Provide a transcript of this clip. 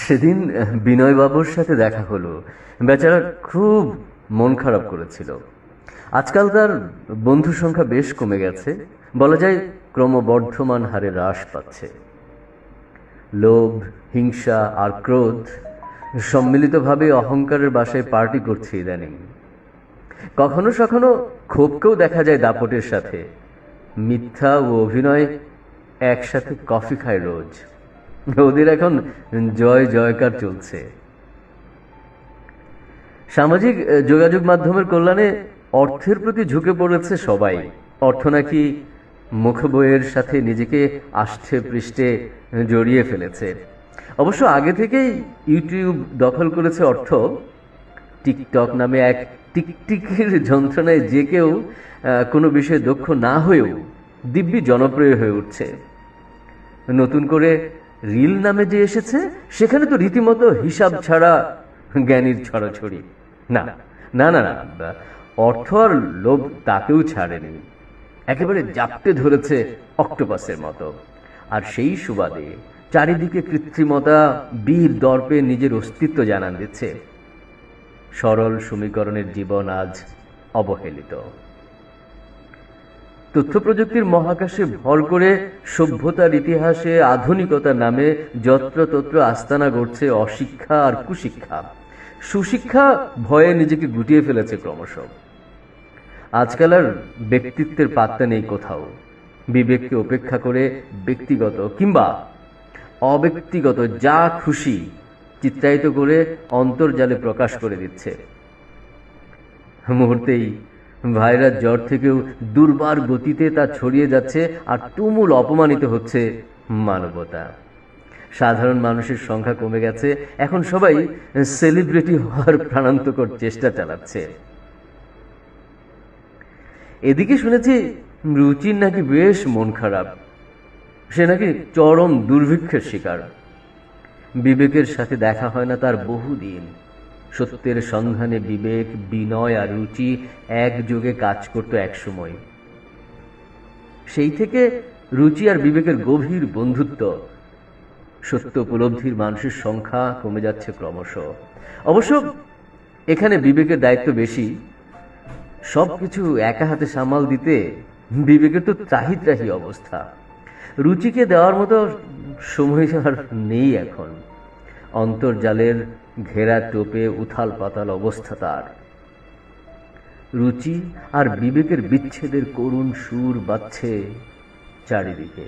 সেদিন বিনয়বাবুর সাথে দেখা হলো। বেচারা খুব মন খারাপ করেছিল। আজকাল তার বন্ধু সংখ্যা বেশ কমে গেছে, বলা যায় ক্রমবর্ধমান হারে হ্রাস পাচ্ছে। লোভ, হিংসা আর ক্রোধ সম্মিলিতভাবে অহংকারের বাসায় পার্টি করছে ইদানিং। কখনো কখনো ক্ষোভকেও দেখা যায় দাপটের সাথে। মিথ্যা ও অভিনয় একসাথে কফি খায় রোজ। ওদের এখন জয় জয়কার চলছে। সামাজিক যোগাযোগ মাধ্যমের কল্যাণে অর্থের প্রতি ঝুঁকে পড়েছে সবাই। অর্থ নাকি মুখবইয়ের সাথে নিজেকে আষ্ঠে পৃষ্ঠে জড়িয়ে ফেলেছে। অবশ্য আগে থেকেই ইউটিউব দখল করেছে অর্থ। টিকটক নামে এক টিকটিকির যন্ত্রণায় যে কেউ কোনো বিষয়ে দক্ষ না হয়েও দিব্যি জনপ্রিয় হয়ে উঠছে। নতুন করে রিল নামে যে এসেছে, সেখানে তো রীতিমতো হিসাব ছাড়া জ্ঞানীর ছড়াছড়ি। না না না না, অর্থ আর লোভ তাকেও ছাড়েনি, একেবারে জাপটে ধরেছে অক্টোপাসের মতো। আর সেই সুবাদে চারিদিকে কৃত্রিমতা বীর দর্পে নিজের অস্তিত্ব জানান দিচ্ছে। সরল সমীকরণের জীবন আজ অবহেলিত। তথ্য প্রযুক্তির মহাকাশে ভর করে সভ্যতার ইতিহাসে আধুনিকতার নামে যত্রতত্র আস্তানা গড়ছে অশিক্ষা আর কুশিক্ষা। সুশিক্ষা ভয়ে নিজেকে গুটিয়ে ফেলেছে ক্রমশ। আজকাল আর ব্যক্তিত্বের পাত্তা নেই কোথাও। বিবেককে উপেক্ষা করে ব্যক্তিগত কিংবা অব্যক্তিগত যা খুশি চিত্রায়িত করে অন্তর্জালে প্রকাশ করে দিচ্ছে। মুহূর্তেই ভাইরাস জ্বর থেকেও দুর্বার গতিতে তা ছড়িয়ে যাচ্ছে, আর তুমুল অপমানিত হচ্ছে মানবতা। সাধারণ মানুষের সংখ্যা কমে গেছে, এখন সবাই সেলিব্রিটি হওয়ার প্রাণান্তকর চেষ্টা চালাচ্ছে। এদিকে শুনেছি রুচির নাকি বেশ মন খারাপ। সে নাকি চরম দুর্ভিক্ষের শিকার। বিবেকের সাথে দেখা হয় না তার বহুদিন। সত্যের সন্ধানে বিবেক, বিনয় আর রুচি একযোগে কাজ করত একসময়। সেই থেকে রুচি আর বিবেকের গভীর বন্ধুত্ব। সত্য উপলব্ধির মানুষের সংখ্যা কমে যাচ্ছে ক্রমশ। অবশ্য এখানে বিবেকের দায়িত্ব বেশি। সবকিছু একা হাতে সামাল দিতে বিবেকের তো ত্রাহি ত্রাহি অবস্থা। রুচিকে দেওয়ার মতো সময় আর নেই এখন। অন্তর্জালের ঘেরা টোপে উথাল পাতাল অবস্থা তার। রুচি আর বিবেকের বিচ্ছেদের করুণ সুর বাজছে চারিদিকে।